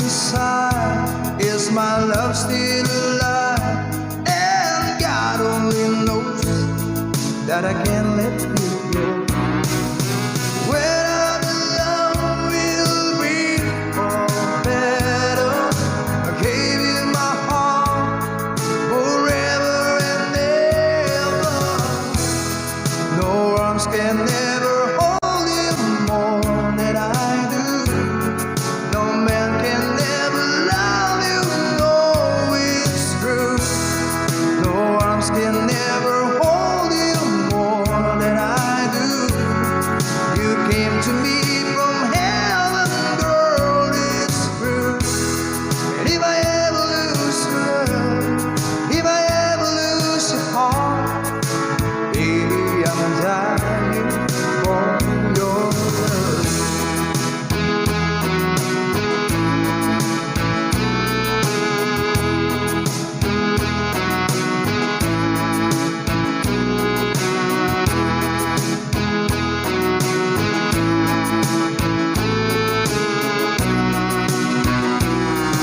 inside. Is my love still alive? And God only knows that I can't let you go. When I'm alone, we'll be for better. I gave you my heart forever and ever. No arms can never hold you more than I do. No man can never love you, no, it's true. No arms can never hold you more than I do. You came to me from heaven, girl, it's true. And if I ever lose your love, if I ever lose your heart, baby, I'm dying for your love.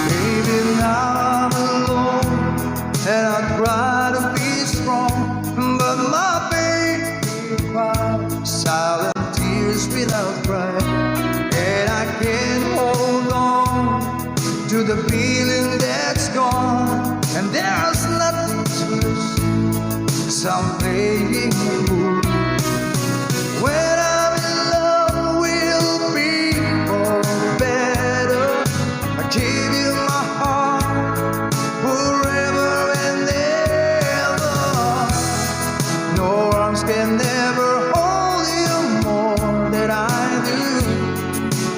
Baby, now I'm alone, and I try to be strong, but my baby cries silent tears without crying, and I can't hold on to the feeling that's gone, and there's nothing to lose, so I'm playing the fool. When I'm in love, we'll be for better. I give you my heart forever and ever. No arms can never hold you more than I do.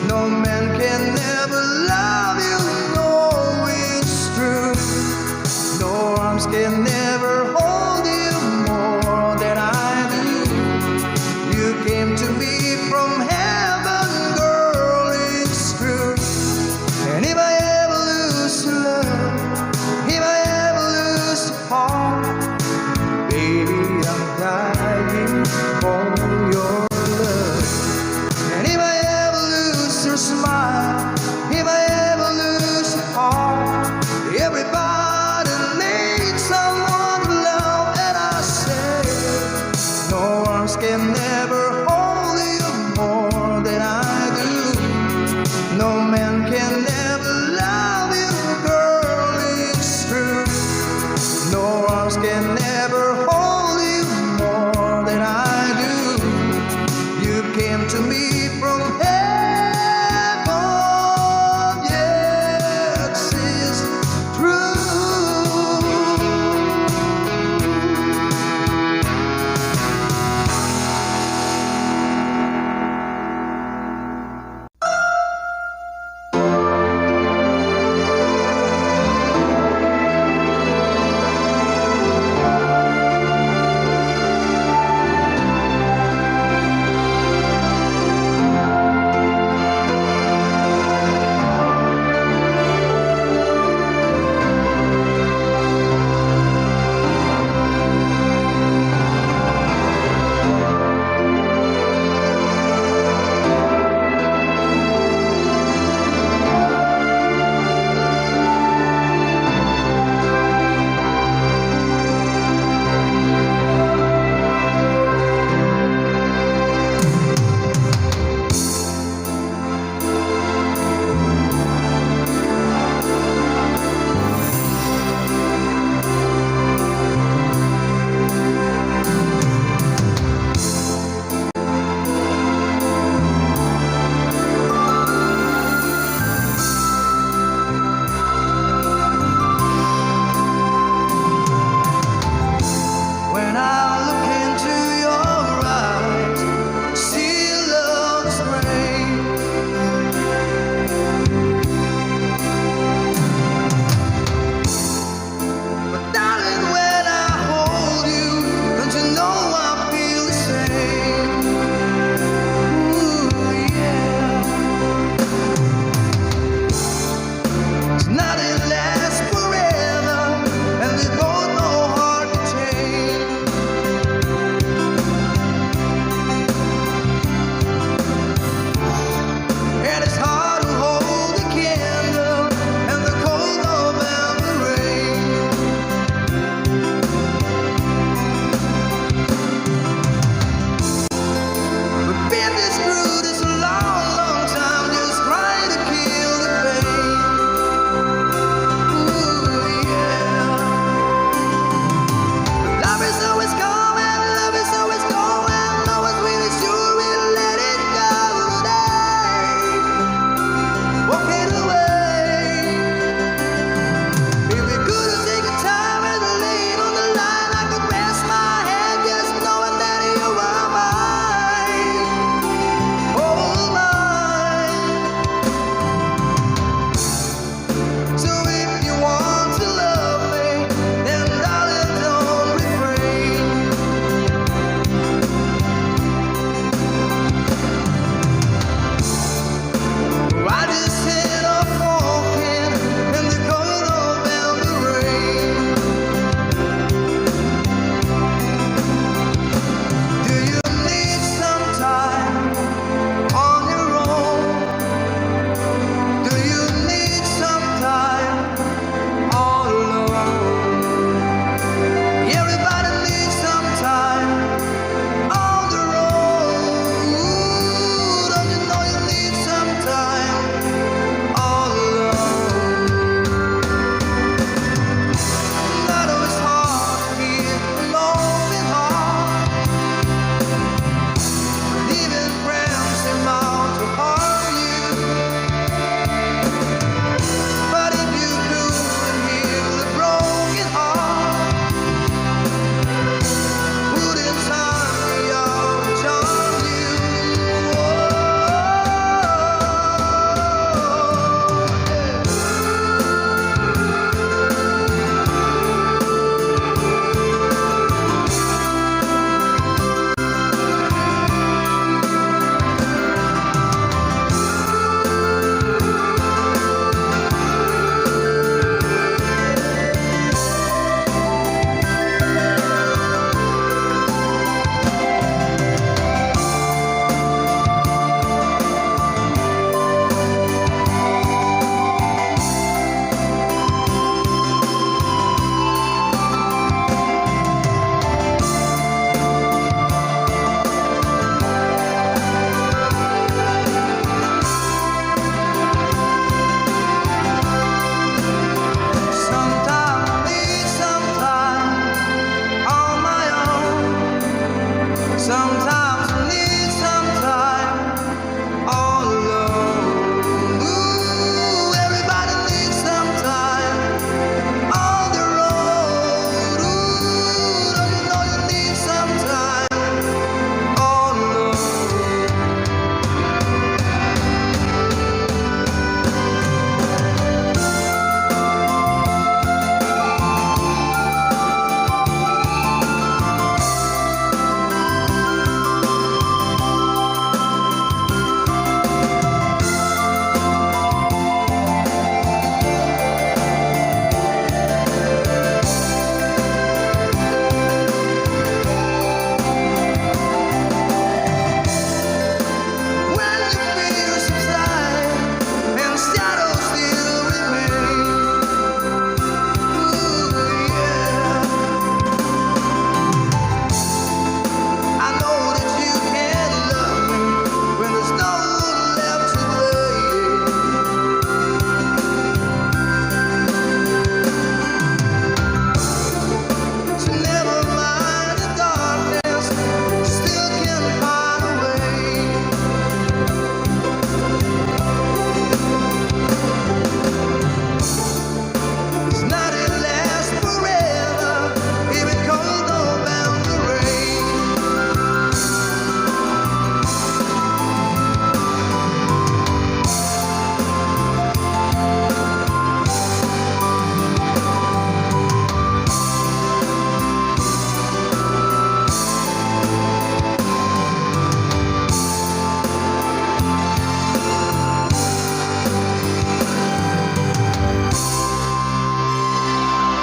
No man can never love you, no, it's true. No arms can never hold you more than I do. You came to me from heaven, girl, it's true. And if I ever lose your love, if I ever lose your heart, baby, I'm dying for your love. And if I ever lose your smile, if I ever lose your heart, everybody needs someone to love, and I say, no arms can never hold you more than I do. No man can never love you, girl, it's true. No arms can never hold you more than I do. You came to me from heaven, yes, it's true.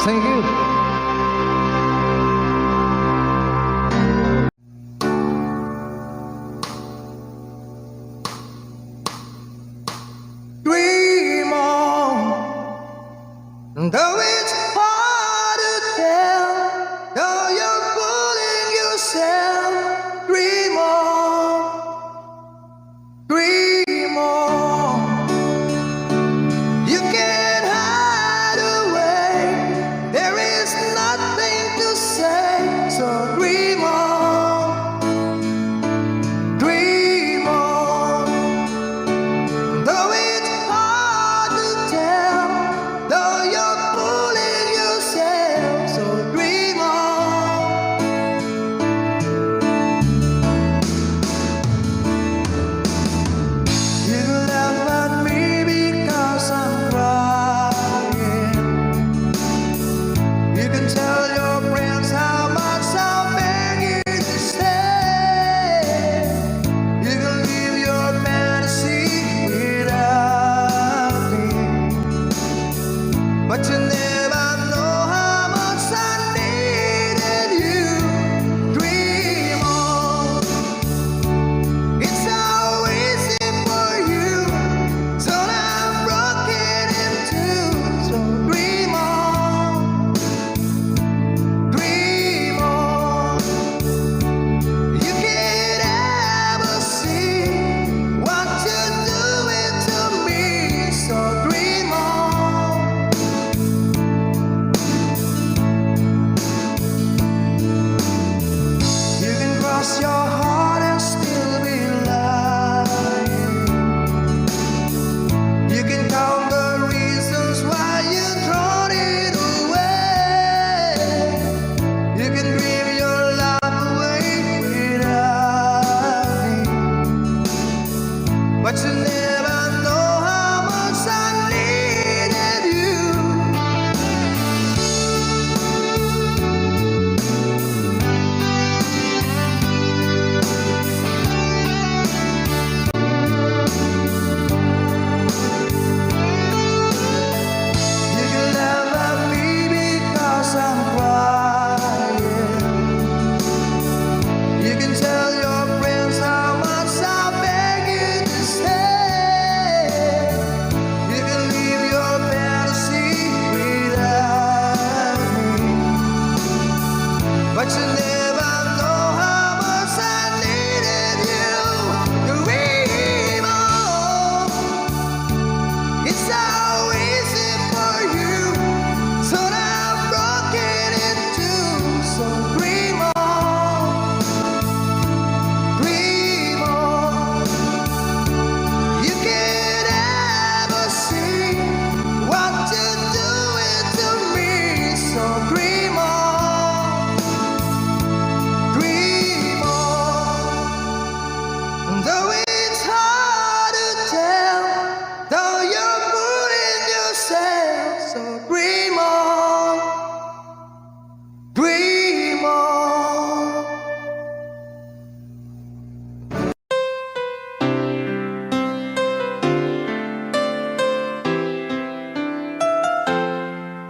Thank you. Dream on, though it's hard to tell, though you're fooling yourself. Dream on, dream on. You can't hide away. There is nothing to say, so dream on, dream on. Though it's hard to tell, though you're fooling yourself, so dream on. You can laugh at me because I'm crying. You can tell your friends how much I'm begging to stay. You can leave your fantasy without me, but you never know how much I needed you. Dream on. It's so easy for you, so I'm broken in two. So dream on, dream on. You can't ever see what you're doing to me. So dream on. You can cross your heart and still be lying. You can count the reasons why you thrown it away. You can dream your life away without me, but you never know how much I needed you. You can laugh at me because I'm crying. You can tell your friends how much I'm begging to stay. You can leave your fantasy without me, but you never know how much I needed you. Dream on. It's so easy for you, so I'm broken in two. So dream on, dream on. You can't ever see what you're doing to me. So dream on, dream on. Though it's hard to tell, though you're fooling yourself, so dream on, dream on.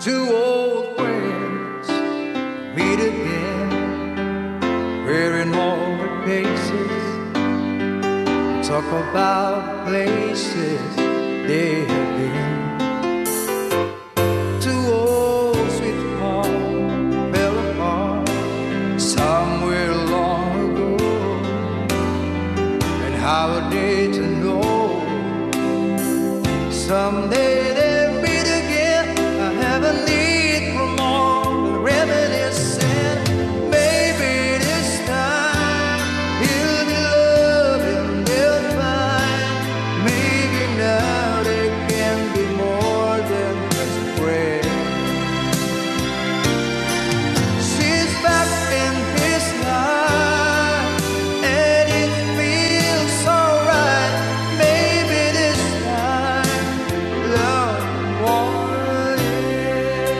Two old friends meet again, wearing all the faces, talk about places they have been. Two old sweet hearts fell apart somewhere long ago, and how are they to know someday they'll meet again? I have a need for more than reminiscing. Maybe this time he'll be loving, they'll find. Maybe now they can be more than just a friend. She's back in his life, and it feels so right. Maybe this time love won't end.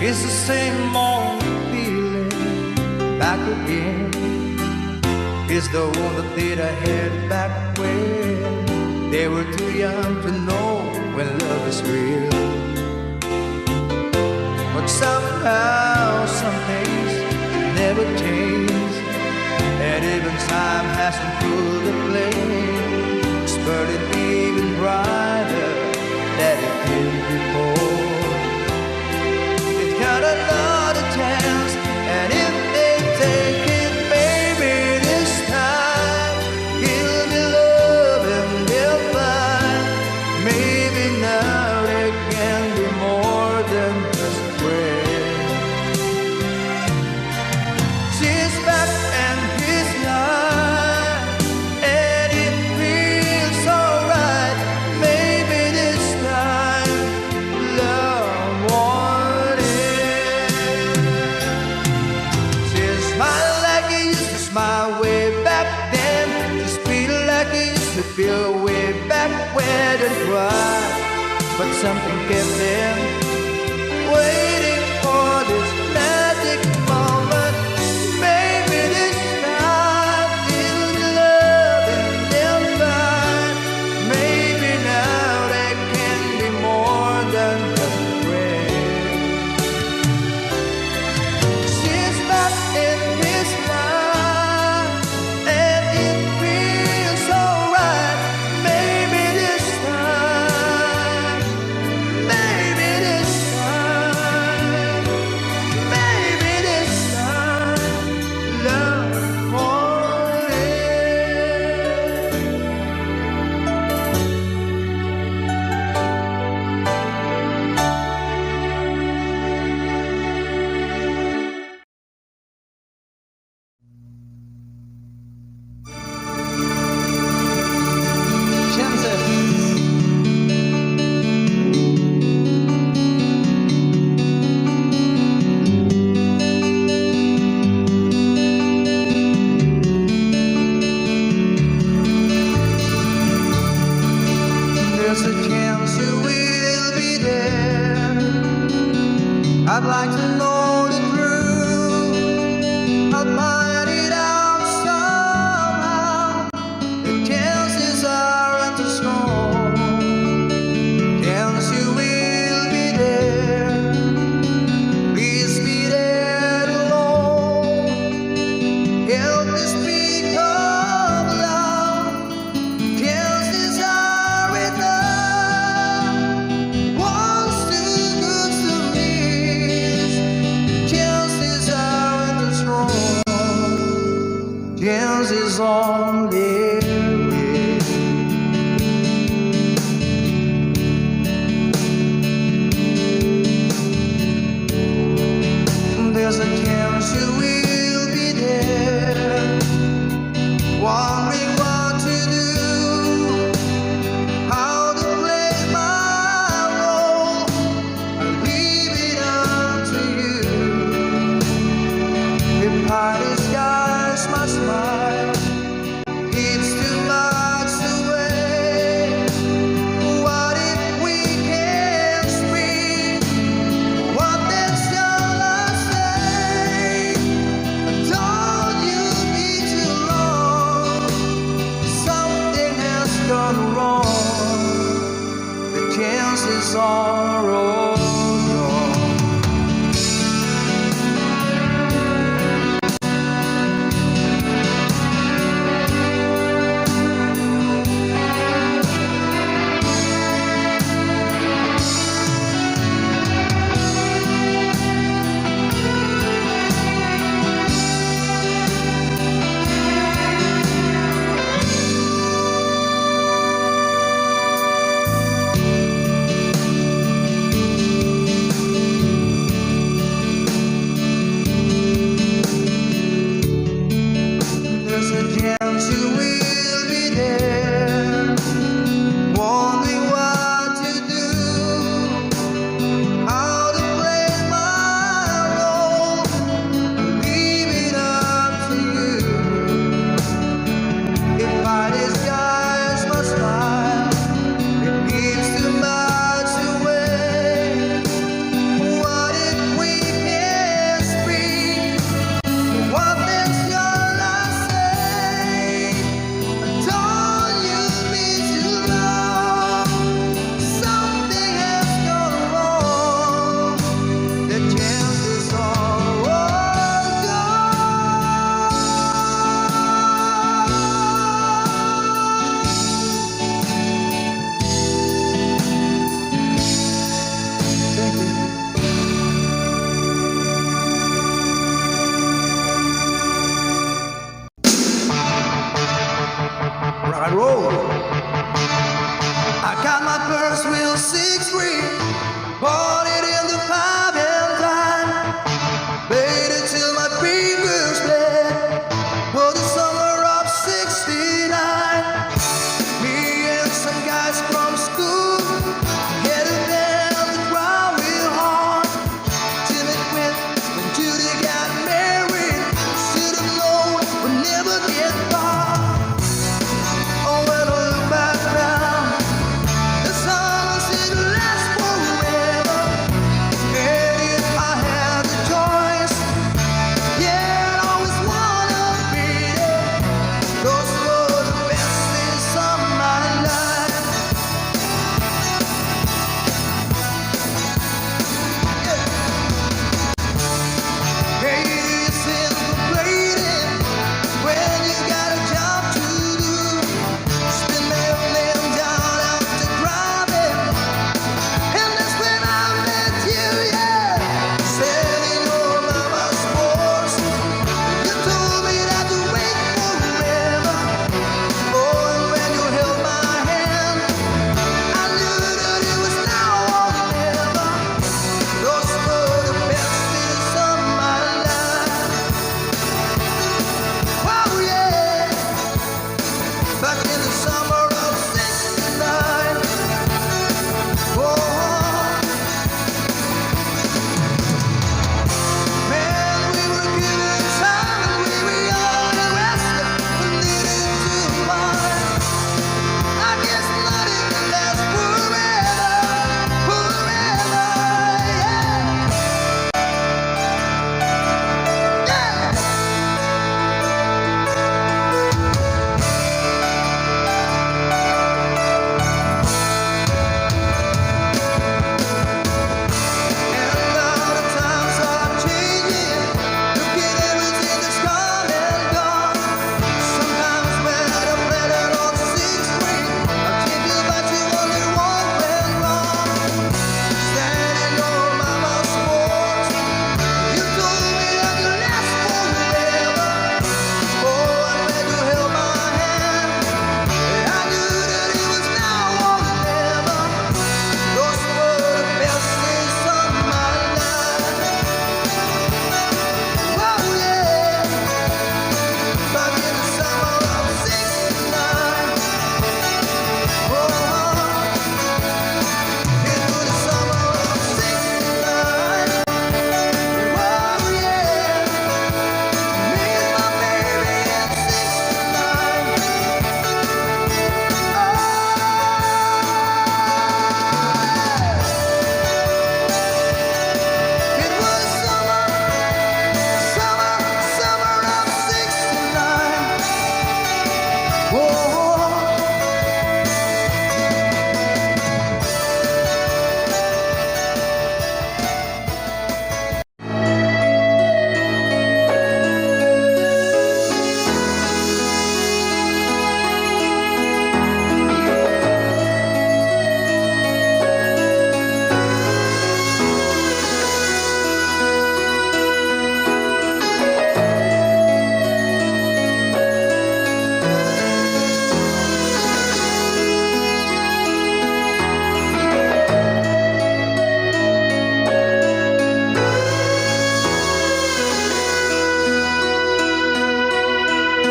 It's the same old feeling back again. It's the one that I had back when they were too young to know is real. But somehow some things never change, and even time hasn't pulled the flame. It's burning even brighter than it did before. It's got another chance, and if they take it, baby, this time he'll be loving their find. Maybe now they can be more than just friends. She's back and he's not, and it feels alright. Maybe this time love won it. She smiled like he used to smile way back then. She feel like he used to feel way back when and cry. But something kept them waiting for this magic moment. Maybe this time he'll be loving them fine. Maybe now they can be more than just friends. She's back in his mind, and it feels alright. Maybe this time, maybe this time, maybe this time, love won it. Chances. There's a chance you will be there. I'd like to know the truth. I'll find it out somehow. The chances aren't too strong. Chance you will be there. Please be there alone. Help me speak of love. Chances are enough. One's too good to miss. Chances aren't too strong. Chances on there is. There's a chance you will be there. Wondering what to do, how to play my role. I leave it up to you. If I disguise my smile, it's too much away. What if we can't speak? What then shall I say? Don't you be too long. Something has gone wrong. The chances are all gone. I got my first real 6-string, bought it in the 5 and dime, played it till my fingers bled. For the summer of '69, me and some guys from school headed down the drive real hard till it went when Judy got married. Should have known we'd never get far. Oh, when I look back now, the summer seemed to last forever. And if I had the choice, yeah, I'd always wanna be there. Those were the best days of my life. Yeah. Hey, it's incorporated when you got a job to do. Spin them down out to driving, and that's when I met you, yeah. Selling your mama's sports, you told me that to wait forever. Oh, and when you held my hand, I knew that it was now or never. Those were the best days of my life. Oh yeah, back in the summer of '69. Oh, man, we were given time and we were young and restless and needed to find. I guess nothing can last forever, forever, yeah. Yeah. And now the times are changing. Look at everything that's come and gone. Sometimes when I'm playing on 6-string, I think about you only one went wrong. Standing on mama's porch, you told me I could last forever. Oh, and when you held my hand, I knew that it was now or never. Those were the best days of my life. Oh yeah, back in the summer of '69. Oh, into the summer of '69. Oh yeah, me and my baby in '69. It was summer, summer, summer of '69. Oh.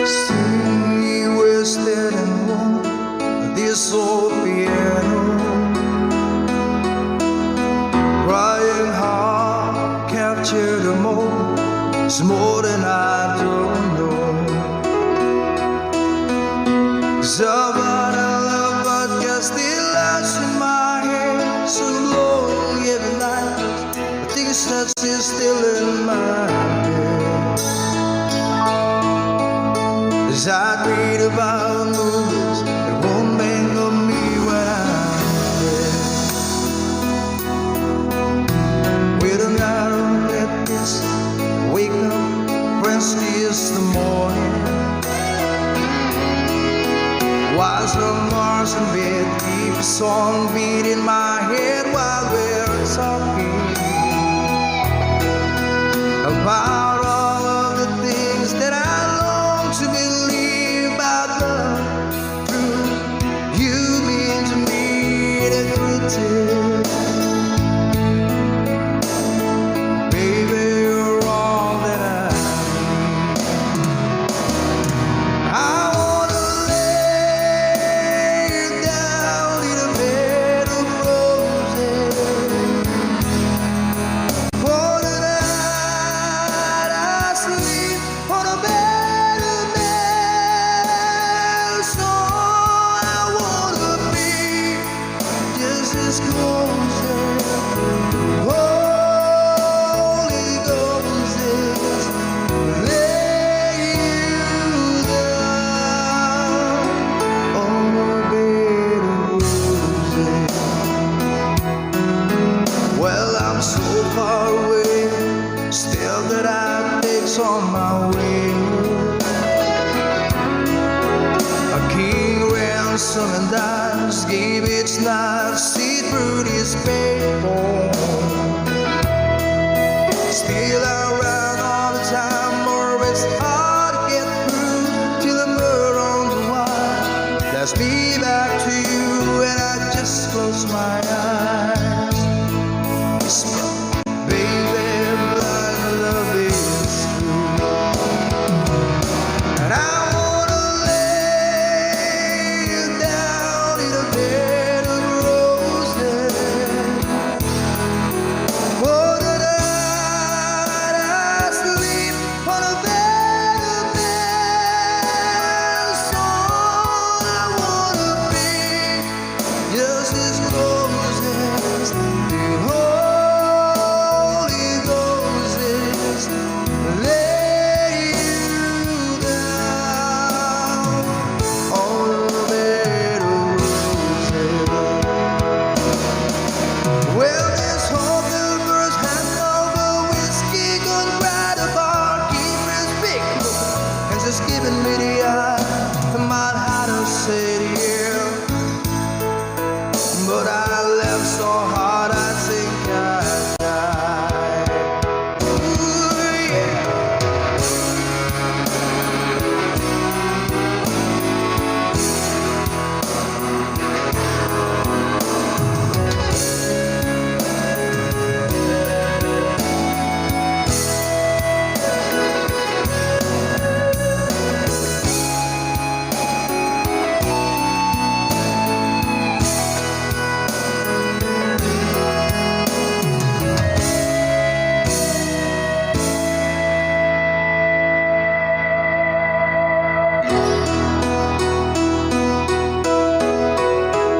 See, we're standing on this old piano, crying hard, capture the moment. It's more than I don't know. Somebody I love, but just still lies in my head. So lonely every night, I think it's not still in my head. As I read about movies that won't bang on me when I'm dead. With an iron necklace, wake up, Wednesday is the morning. While some Mars in bed, keep a song beat in my head while we're talking about all of the things that I long to believe about love, true roses. Baby, you're all that I need. I wanna lay you down in a bed of roses. For the night I sleep on a bed of nails. So I wanna be just as close as Holy Ghost is. Lay you down on a bed of roses. Well, I'm so far away, still that I takes on my way. A king ransom and dies, gave its knife, see through this paper. Still I run all the time, or it's hard to get through till the murder on the wire. That's me back to you, and I just close my eyes. Whisper, baby, blind love is true. And I wanna lay you down in a bed of roses. For the night I sleep on a bed of nails. So I wanna be just as close as the Holy Ghost is. Lay you down on a bed of roses. Well, there's hope that first hand over whiskey, good grab the bar, keeper's big look, and just giving me the eye. I might have to say yeah, but I left so hard I think I died. Ooh, yeah.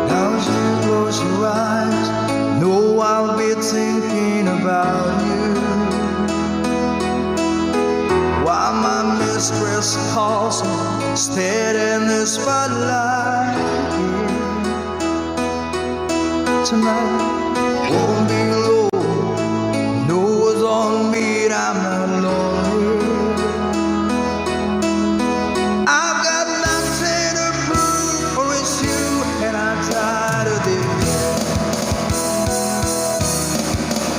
Now as you close your eyes, know I'll be thinking about you. While my mistress calls me, stead in the spotlight. Tonight won't be low, no one's on me, and I'm not lonely. I've got nothing to prove, for it's you, and I'm tired of this.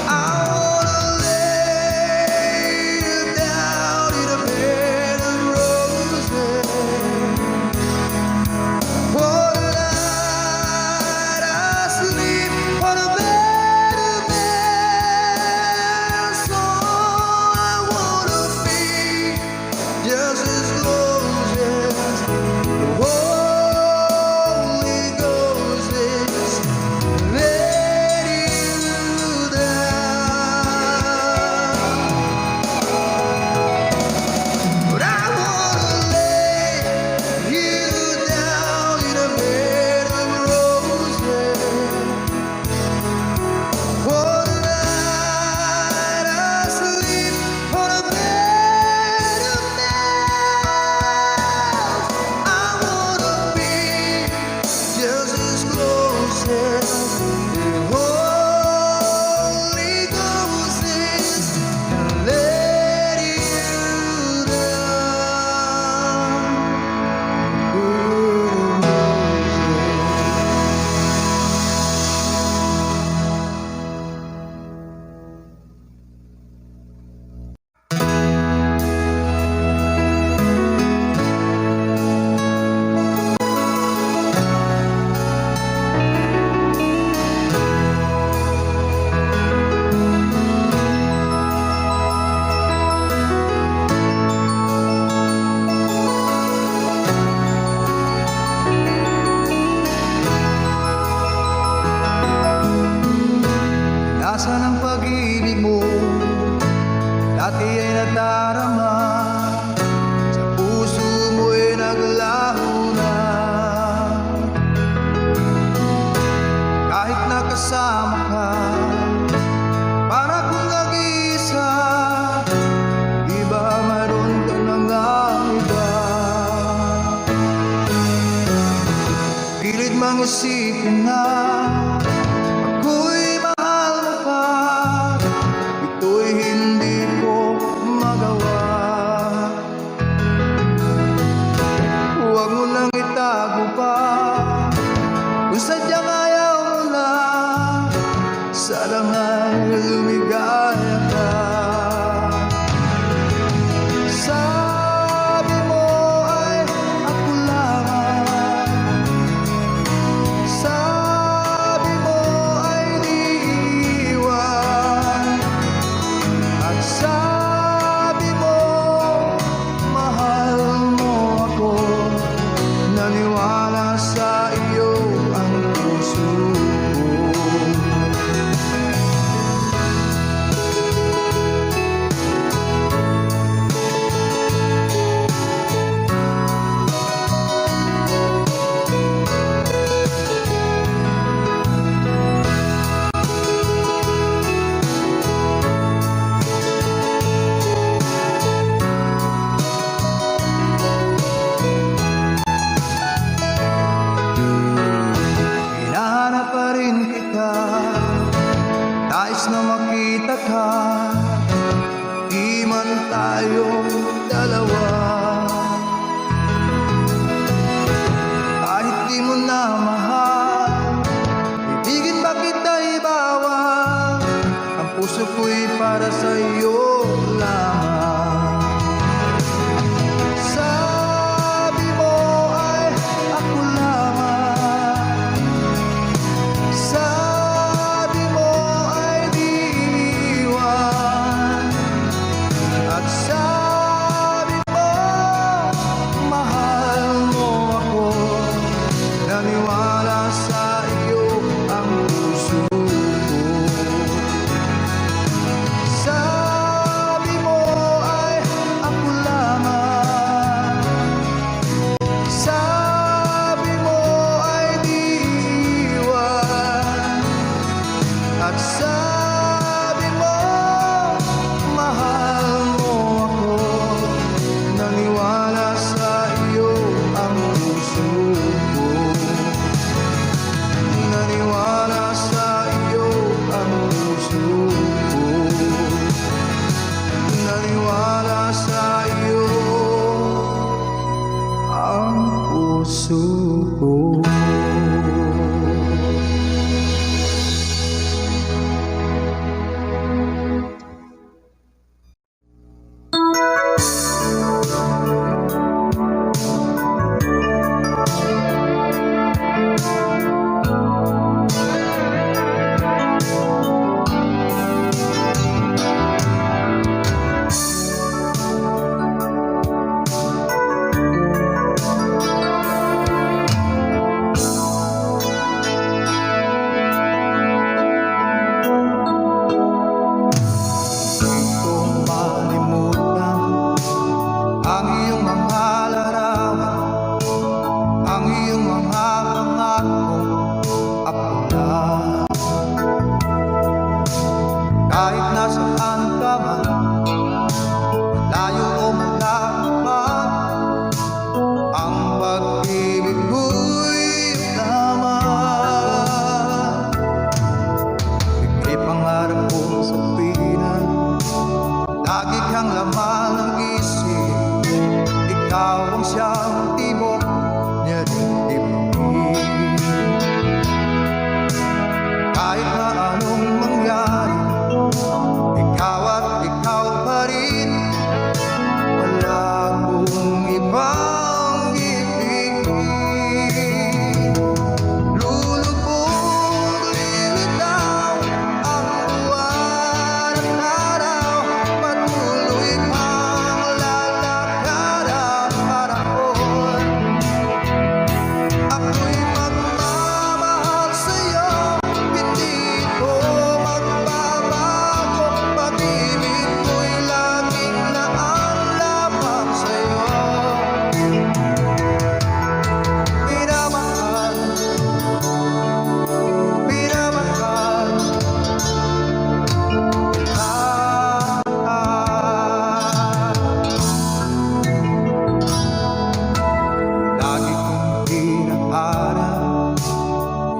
I wanna lay you down in a bed of roses. For the night I sleep on a bed mang isipin na ako'y mahal mo pa, ito'y hindi ko magawa. Huwag mo nang itago pa kung sadyang ayaw mo na, sana nga'y lumigaya ka. Sabi mo ay ako lamang, sabi mo ay di iiwan, at sabi mo mahal mo ako, naniwala sa iyo ang puso ko. Hinahanap pa rin kita, nais na makita ka, di man tayong dalawa. Kahit di mo na mahal, ibigin ba kita ibawal, ang puso ko'y para sa iyo lamang. Sabi mo ay ako lamang, sabi mo ay di iiwan, at sabi mo mahal mo ako, naniwala sa iyo ang puso ko. Sabi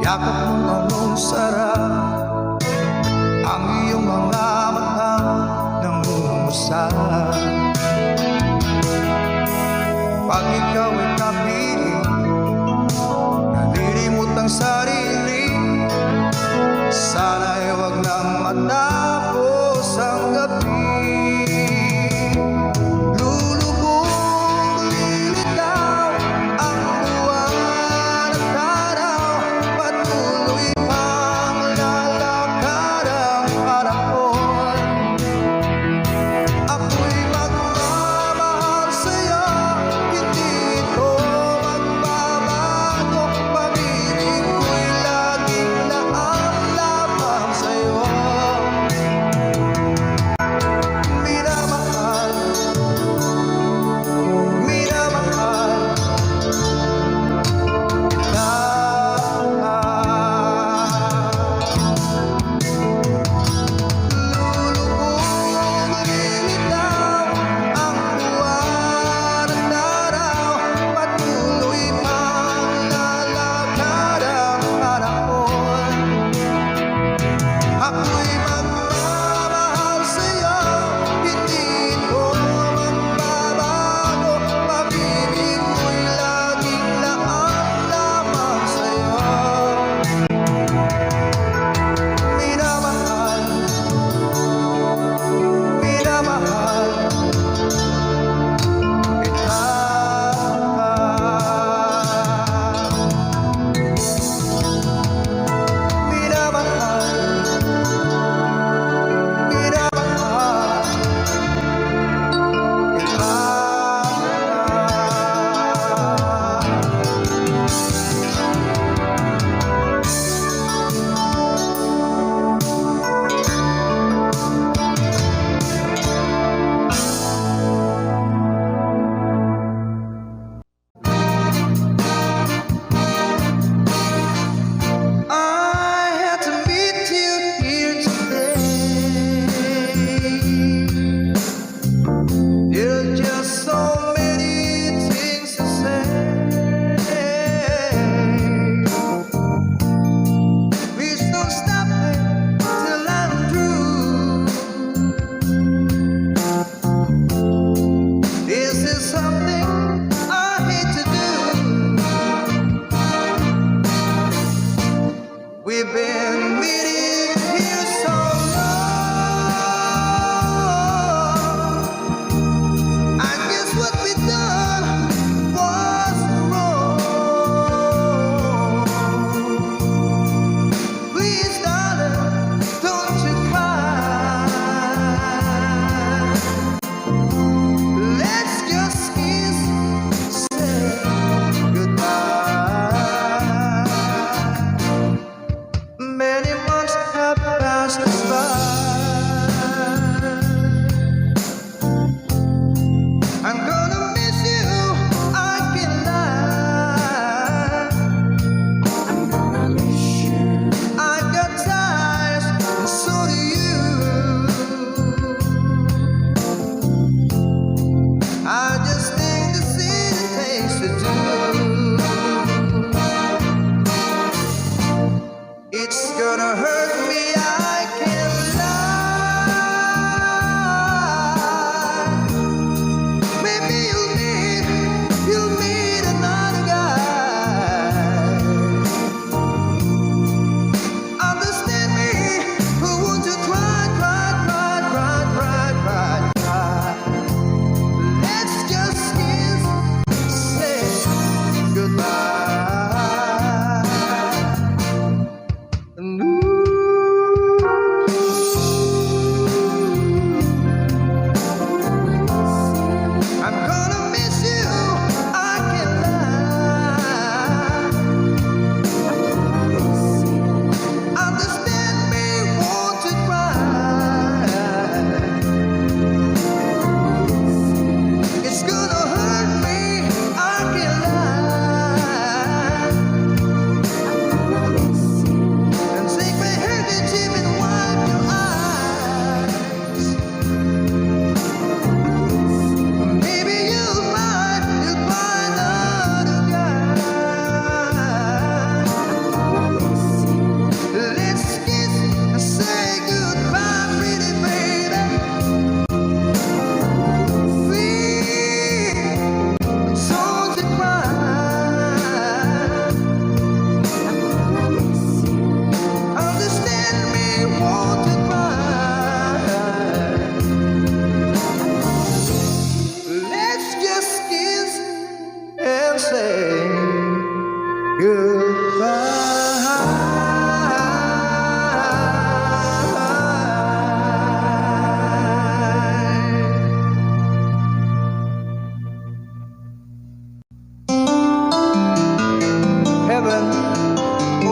yakap mo ang sarap, ang iyong mga mata nangungusap. Pag ikaw ay kapiling, nalilimot ang sarili, sana'y huwag nang matapos ang gabi. Lulubog, lilitaw ang buwan at araw, patuloy pang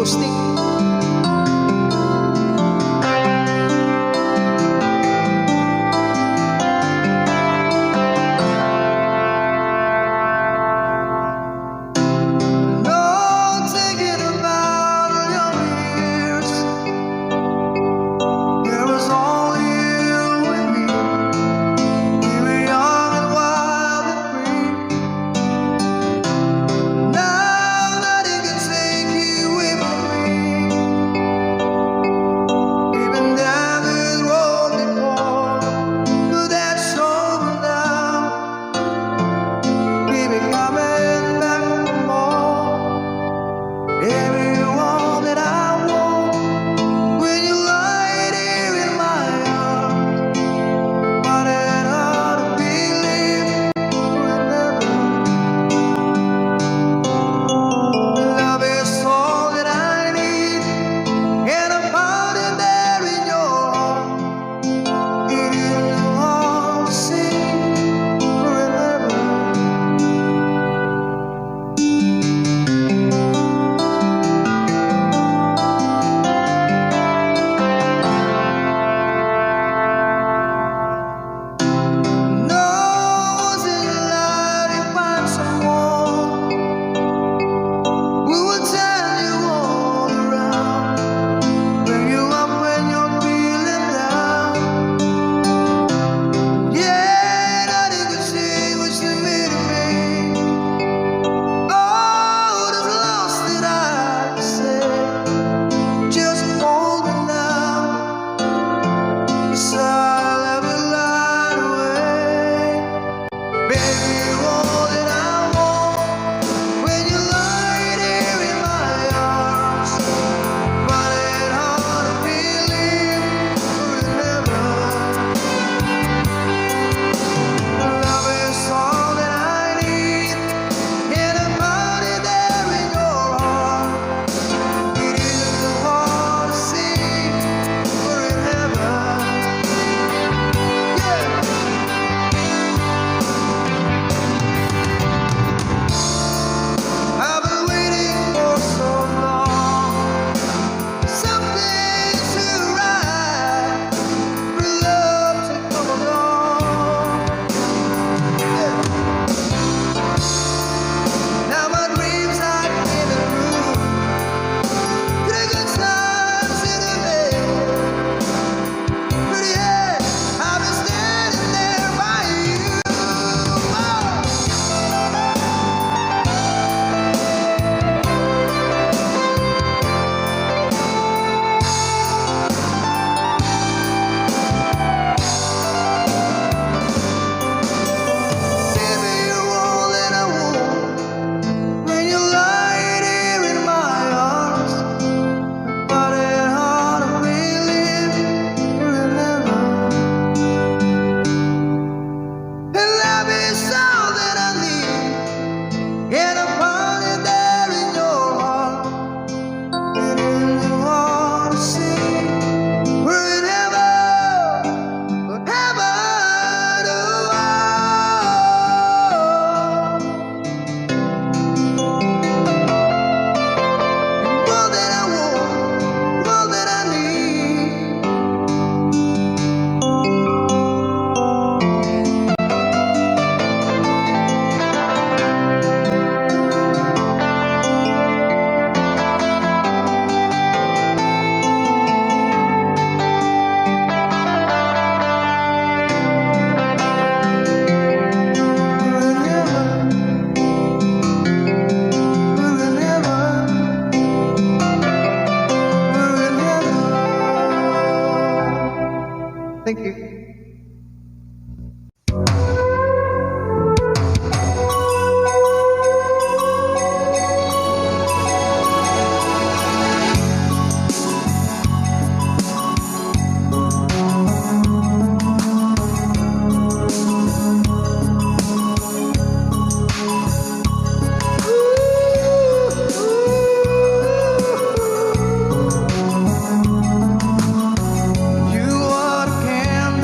acoustic. Thank you. You are the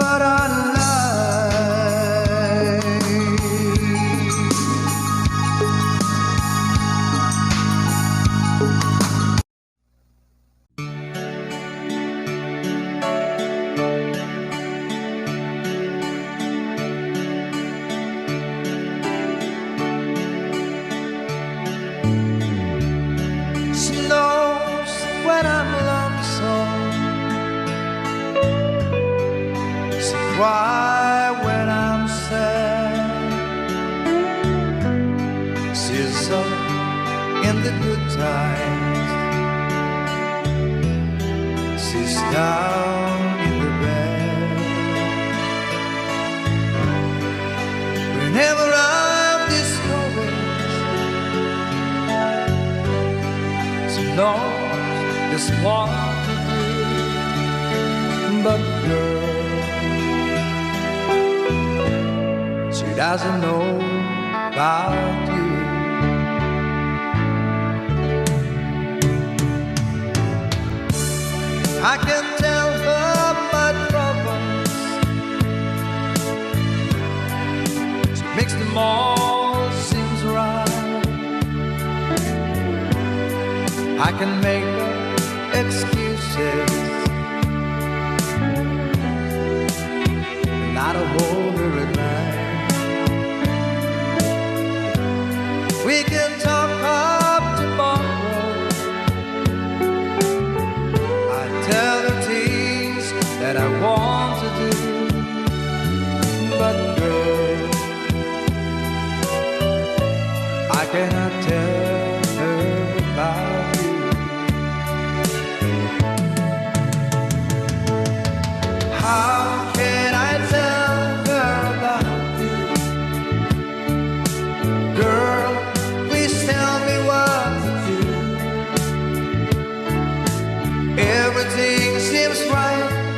what I like. Snows when I'm lonesome, she cry when I'm sad. She's up in the good times, she's down in the bad. Whenever I'm discouraged, she knows just what to do. But girl, she doesn't know about you. I can tell her my troubles, she makes them all seems right. I can make her excuses, not a hold her at night. We can talk up tomorrow, I tell her things that I want to do. But girl, I cannot tell her about you. How can I tell her about you? Girl, please tell me what to do. Everything seems right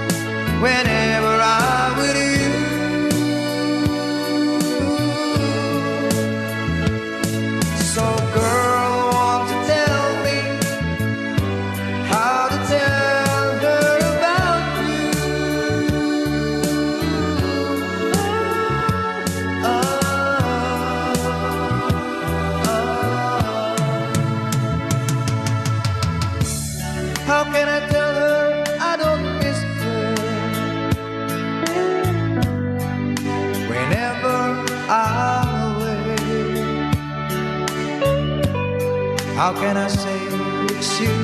whenever I'm with you. So girl, want to tell me how to tell her about you. How can I tell her I don't miss her whenever I'm away? How can I say it's you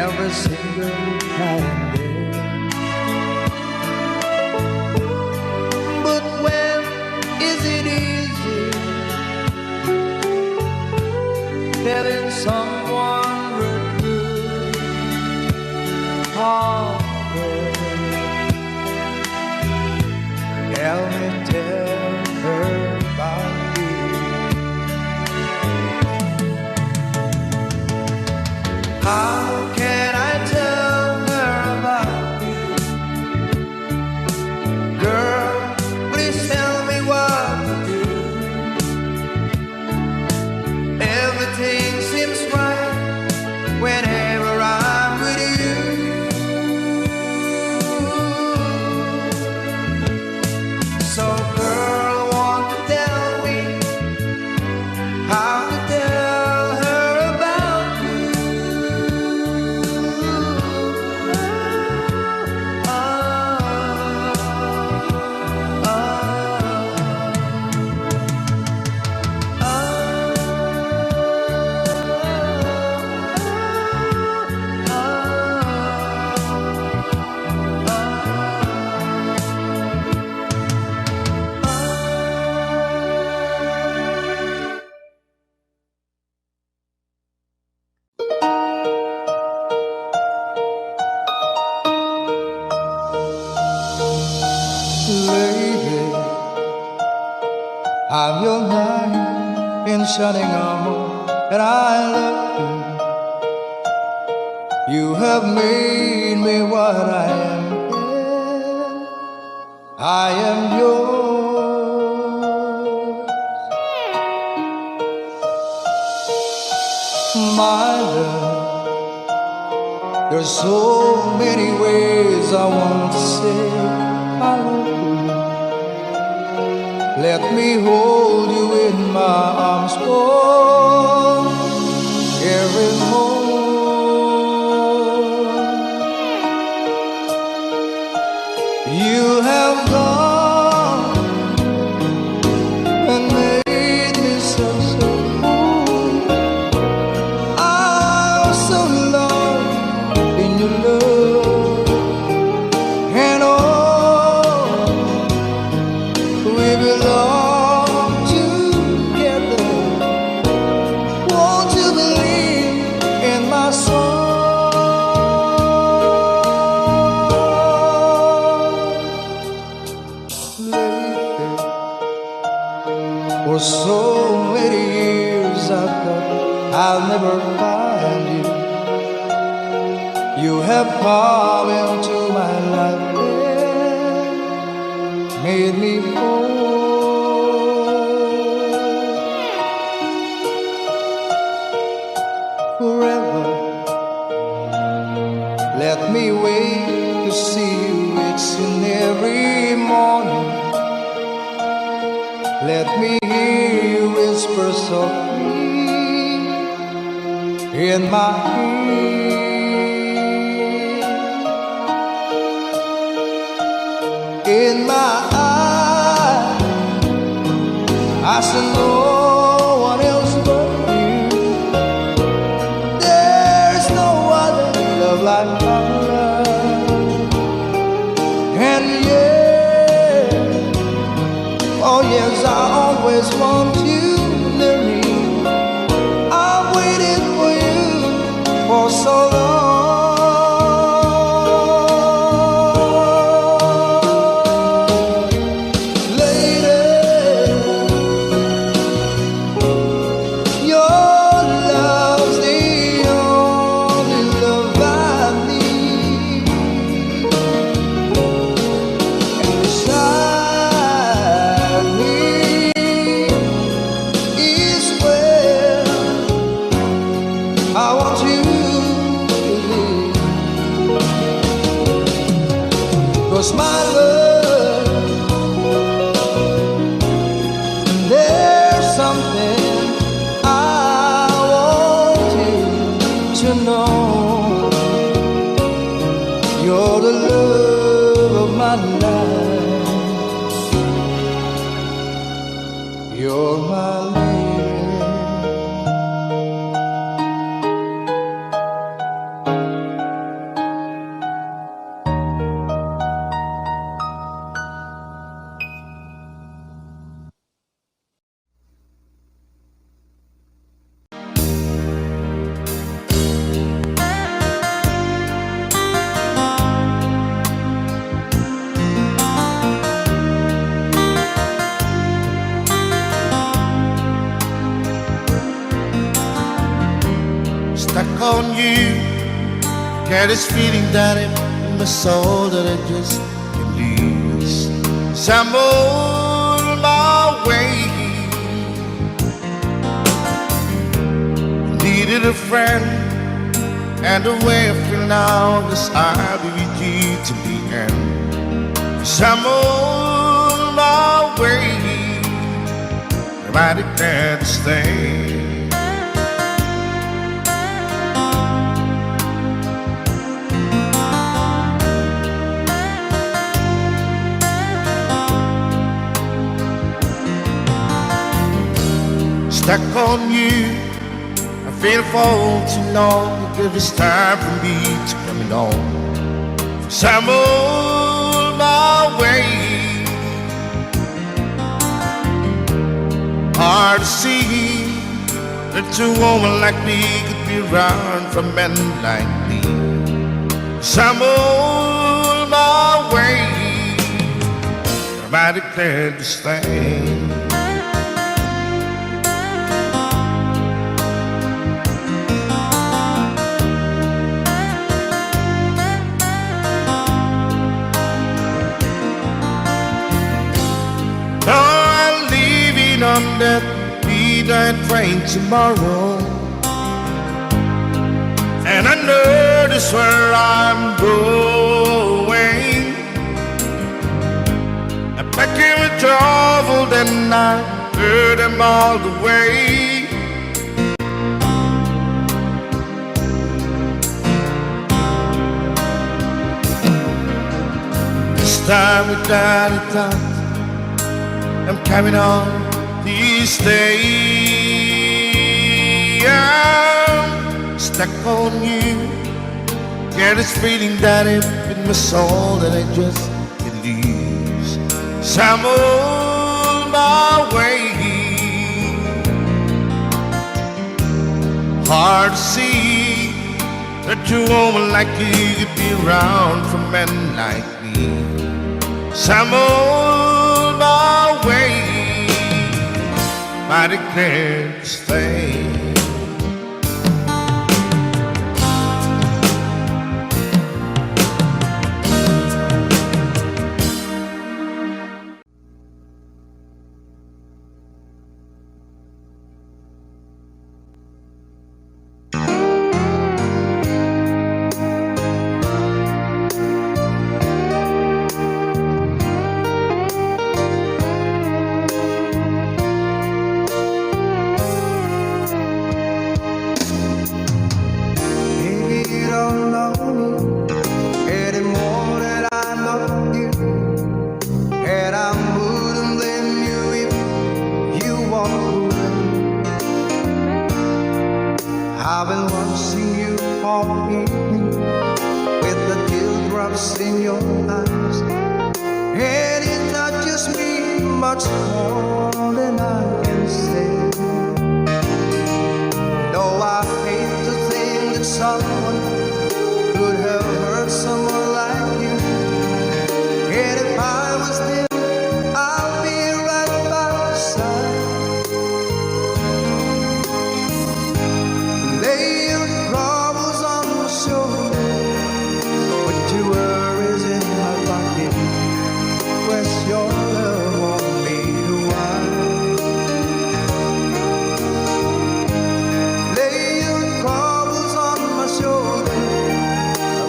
every single night and day? But when is it easy telling someone we're good? Oh, girl, help me tell her about you. How can I tell her about you? Girl, please tell me what to do. Everything seems right whenever I'm with you. So girl, want to tell me how to tell her about you. Lady, I'm your knight in shining armor, and I love you. You have made me what I am. I am yours, my love. There's so many ways I want to say I love you. Let me hold you in my arms for every moment. You have gone and made me so cool. I'm so lost in your love, and oh, we belong together. Won't you believe in my song? Lately, for so many years I thought I'll never find you. You have come into my life and made me whole. Forever, let me wait to see you each and every morning. Let me hear you whisper softly in my ear. In my eyes, I see no one else but you. There's no other love like my love. And yeah, oh yes, I always want you near me. I've waited for you for so long. I want you to live, 'cause my love, there's something I want you to know. You're the love of my life. You're my lady. Stuck on you, got this feeling that in my soul that I just can't lose. So I'm on my way. Needed a friend, and the way I feel now is I'll be with you to the end. So I'm on my way, I declare to stay. Stuck on you, I feel for too long. Give this time for me to coming on. So I'm on my way. Hard to see that a woman like me could be around for men like me. So I'm on my way. I declare this thing. On that midnight train tomorrow, and I know the is where I'm going. And packing with trouble, then I heard them all the way. This time without a doubt, I'm carrying on these days. I'm stuck on you. Get this feeling that deep in my soul that I just can't lose. So I'm on my way. Hard to see that a woman like you could be around for men like me. So I'm on my way. I declare to stay. I've been watching you all evening with the teardrops in your eyes, and it touches me much more than I can say. Though I hate to think that someone could have hurt someone like you, and if I was there, I'll be right by your side. Lay your troubles on my shoulder, put your worries in my pocket, press your love on me to while. Lay your troubles on my shoulder,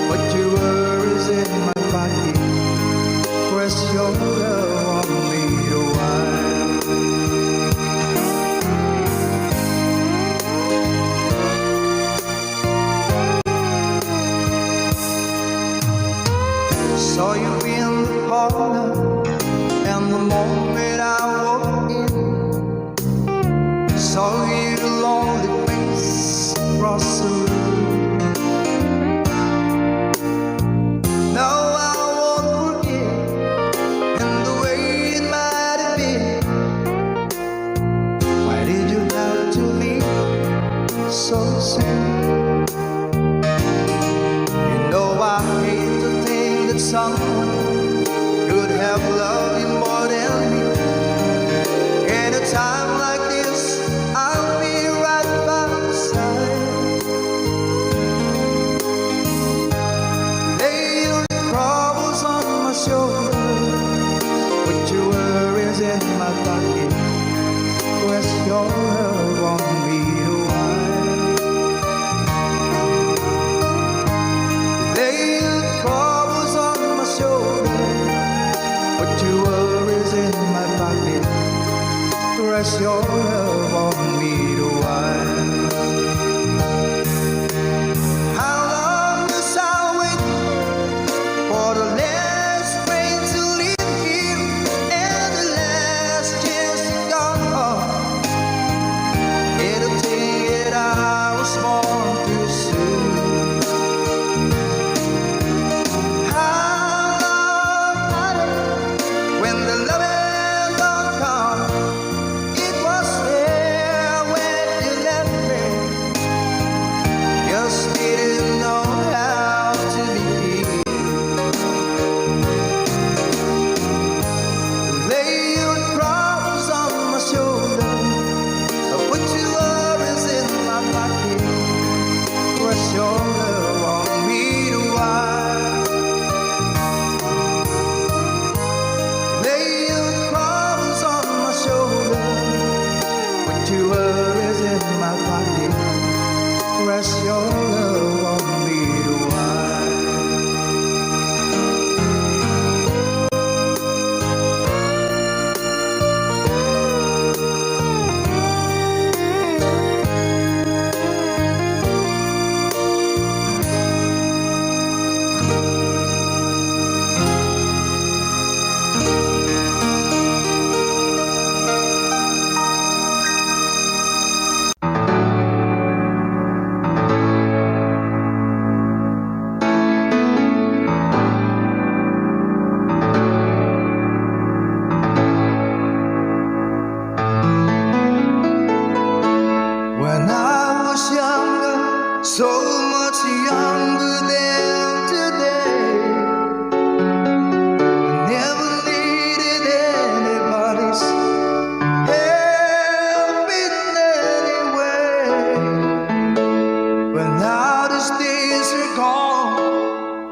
put your worries in my pocket, press your love on me to while. Saw you in the parlor, and the moment I walked in, saw your lonely face across the room. Now I won't forget, and the way it might have been. Why did you have to leave so soon? You know I hate to think that someone could have loved you more than me.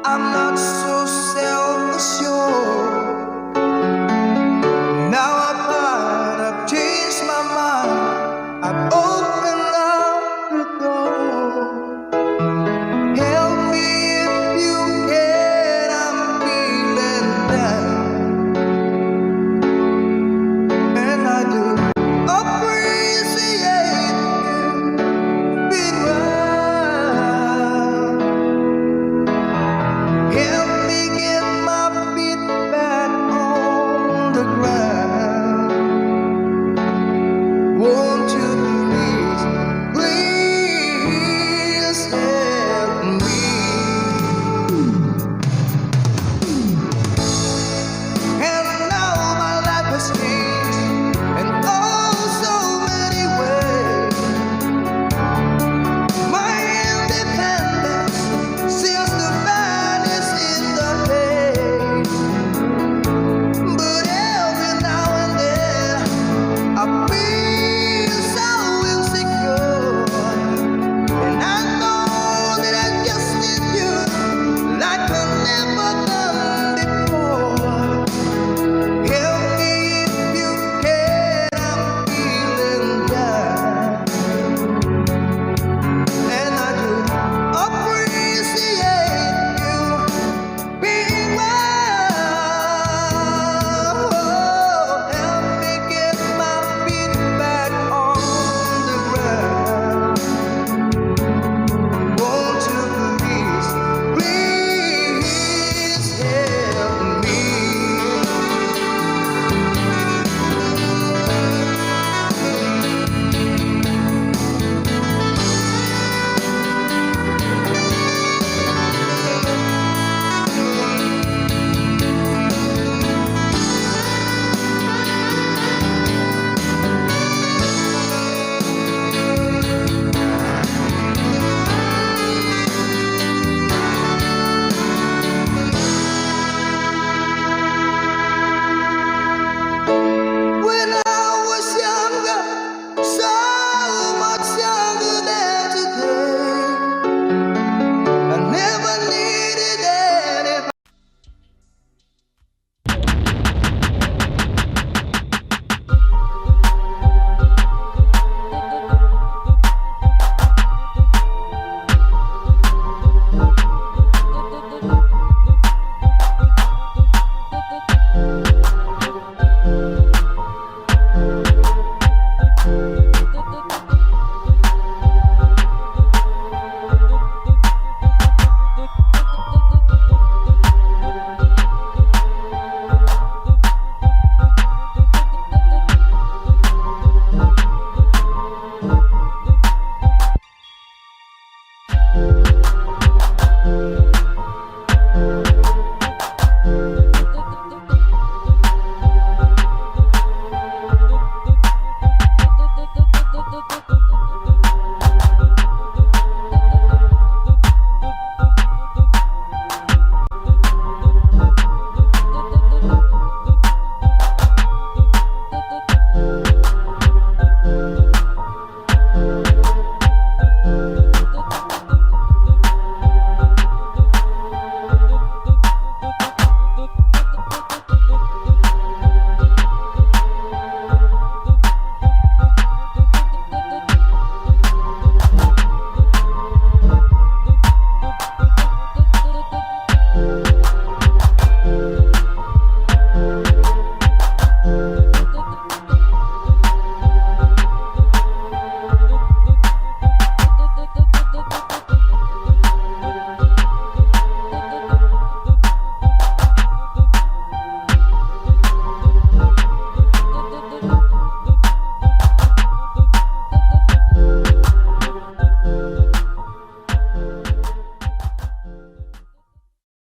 I'm not so